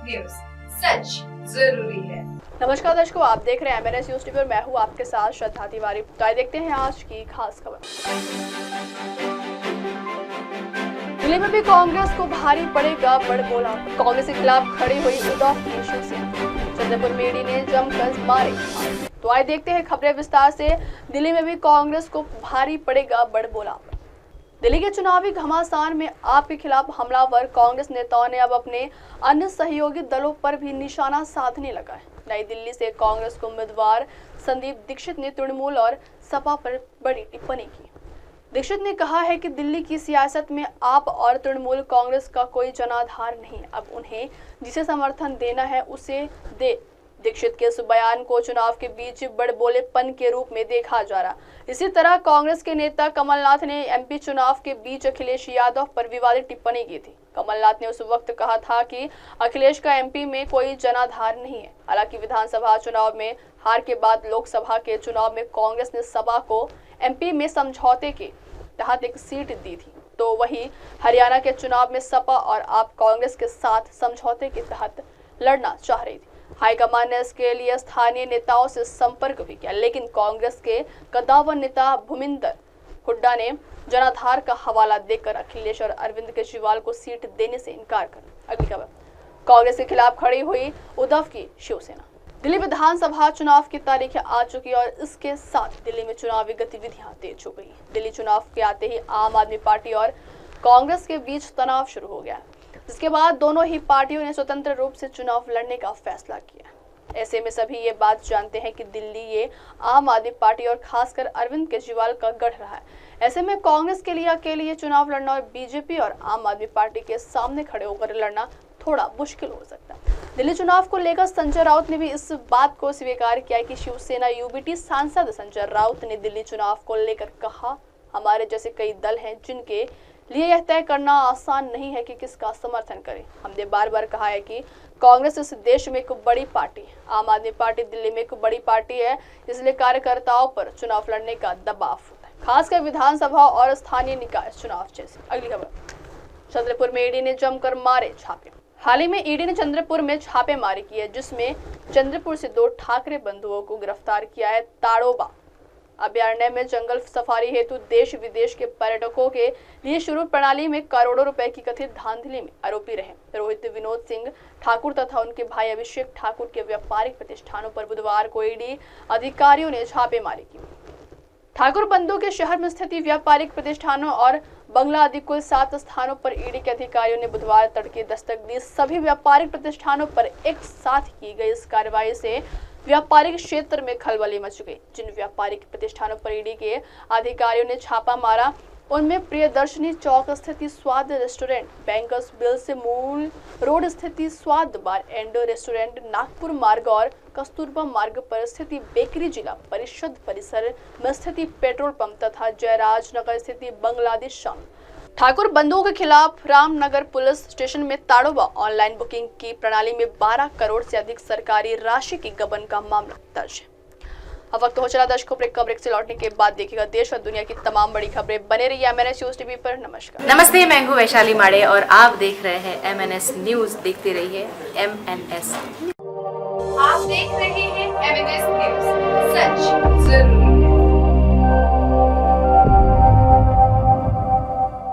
News, सच जरूरी है। नमस्कार दर्शकों, आप देख रहे हैं MNS न्यूज टीवी और मैं हूं आपके साथ श्रद्धा तिवारी। तो आइए देखते हैं आज की खास खबर। दिल्ली में भी कांग्रेस को भारी पड़ेगा बड़बोला। कांग्रेस के खिलाफ खड़ी हुई उद्धव की शिवसेना। चंद्रपुर में ईडी ने जमकर मारे। तो आइए देखते हैं खबरें विस्तार से। दिल्ली में भी कांग्रेस को भारी पड़ेगा बड़बोला। दिल्ली के चुनावी घमासान में आप के खिलाफ हमलावर कांग्रेस नेताओं ने अब अपने अन्य सहयोगी दलों पर भी निशाना साधने लगा है। नई दिल्ली से कांग्रेस के उम्मीदवार संदीप दीक्षित ने तृणमूल और सपा पर बड़ी टिप्पणी की। दीक्षित ने कहा है कि दिल्ली की सियासत में आप और तृणमूल कांग्रेस का कोई जनाधार नहीं, अब उन्हें जिसे समर्थन देना है उसे दे। दीक्षित के इस बयान को चुनाव के बीच बड़बोलेपन के रूप में देखा जा रहा। इसी तरह कांग्रेस के नेता कमलनाथ ने MP चुनाव के बीच अखिलेश यादव पर विवादित टिप्पणी की थी। कमलनाथ ने उस वक्त कहा था कि अखिलेश का MP में कोई जनाधार नहीं है। हालांकि विधानसभा चुनाव में हार के बाद लोकसभा के चुनाव में कांग्रेस ने सपा को MP में समझौते के तहत एक सीट दी थी, तो वही हरियाणा के चुनाव में सपा और आप कांग्रेस के साथ समझौते के तहत लड़ना चाह रही थी। हाईकमान ने इसके लिए स्थानीय नेताओं से संपर्क भी किया, लेकिन कांग्रेस के कद्दावर नेता भूमिंदर हुड्डा ने जनाधार का हवाला देकर अखिलेश और अरविंद केजरीवाल को सीट देने से इनकार कर। अगली खबर, कांग्रेस के खिलाफ खड़ी हुई उद्धव की शिवसेना। दिल्ली विधानसभा चुनाव की तारीखें आ चुकी और इसके साथ दिल्ली में चुनावी गतिविधियां तेज हो गई। दिल्ली चुनाव के आते ही आम आदमी पार्टी और कांग्रेस के बीच तनाव शुरू हो गया, जिसके बाद दोनों ही पार्टियों ने स्वतंत्र रूप से चुनाव लड़ने का फैसला किया। ऐसे में सभी ये बात जानते हैं कि दिल्ली ये आम आदमी पार्टी और खासकर अरविंद केजरीवाल का गढ़ रहा है। ऐसे में कांग्रेस के लिए अकेले ये चुनाव लड़ना और बीजेपी और आम आदमी पार्टी के सामने खड़े होकर लड़ना थोड़ा मुश्किल हो सकता है। दिल्ली चुनाव को लेकर संजय राउत ने भी इस बात को स्वीकार किया कि शिवसेना UBT सांसद संजय राउत ने दिल्ली चुनाव को लेकर कहा, हमारे जैसे कई दल हैं जिनके लिए यह तय करना आसान नहीं है कि किसका समर्थन करें। हमने बार बार कहा है कि कांग्रेस इस देश में एक बड़ी पार्टी है, आम आदमी पार्टी दिल्ली में एक बड़ी पार्टी है, इसलिए कार्यकर्ताओं पर चुनाव लड़ने का दबाव होता है, खासकर विधानसभा और स्थानीय निकाय चुनाव जैसे। अगली खबर, चंद्रपुर में ईडी ने जमकर मारे छापे। हाल ही में ईडी ने चंद्रपुर में छापेमारी की है, जिसमें चंद्रपुर से 2 ठाकरे बंधुओं को गिरफ्तार किया है। ताड़ोबा अभयारण्य में जंगल सफारी हेतु देश विदेश के पर्यटकों के लिए शुरू प्रणाली में करोड़ों रुपए की कथित धांधली में आरोपी रहे रोहित विनोद सिंह ठाकुर तथा उनके भाई अभिषेक ठाकुर के व्यापारिक प्रतिष्ठानों पर बुधवार को ईडी अधिकारियों ने छापेमारी की। ठाकुर बंधु के शहर में स्थित व्यापारिक प्रतिष्ठानों और बंगला आदि कुल 7 स्थानों पर ईडी के अधिकारियों ने बुधवार तड़के दस्तक दी। सभी व्यापारिक प्रतिष्ठानों पर एक साथ की गई इस कार्रवाई से व्यापारिक क्षेत्र में खलबली मच गई। जिन व्यापारिक प्रतिष्ठानों पर ईडी के अधिकारियों ने छापा मारा उनमें प्रियदर्शनी चौक स्थित स्वाद रेस्टोरेंट, बैंकर्स बिल्स मूल रोड स्थित स्वाद बार एंड रेस्टोरेंट, नागपुर मार्ग और कस्तूरबा मार्ग पर स्थित बेकरी, जिला परिषद परिसर में स्थित पेट्रोल पंप तथा जयराज नगर स्थित बांग्लादेश शामिल। ठाकुर बंधुओं के खिलाफ रामनगर पुलिस स्टेशन में ताड़ोबा ऑनलाइन बुकिंग की प्रणाली में 12 करोड़ से अधिक सरकारी राशि की गबन का मामला दर्ज है। अब वक्त हो चला दर्शकों, ब्रेक से लौटने के बाद देखिएगा देश और दुनिया की तमाम बड़ी खबरें। बने रहिए MNS न्यूज टीवी पर। नमस्कार। नमस्ते, मैं हूं वैशाली माड़े और आप देख रहे हैं MNS न्यूज। देखते रहिए MNS। आप देख रहे हैं MNS न्यूज, सच जरूरी।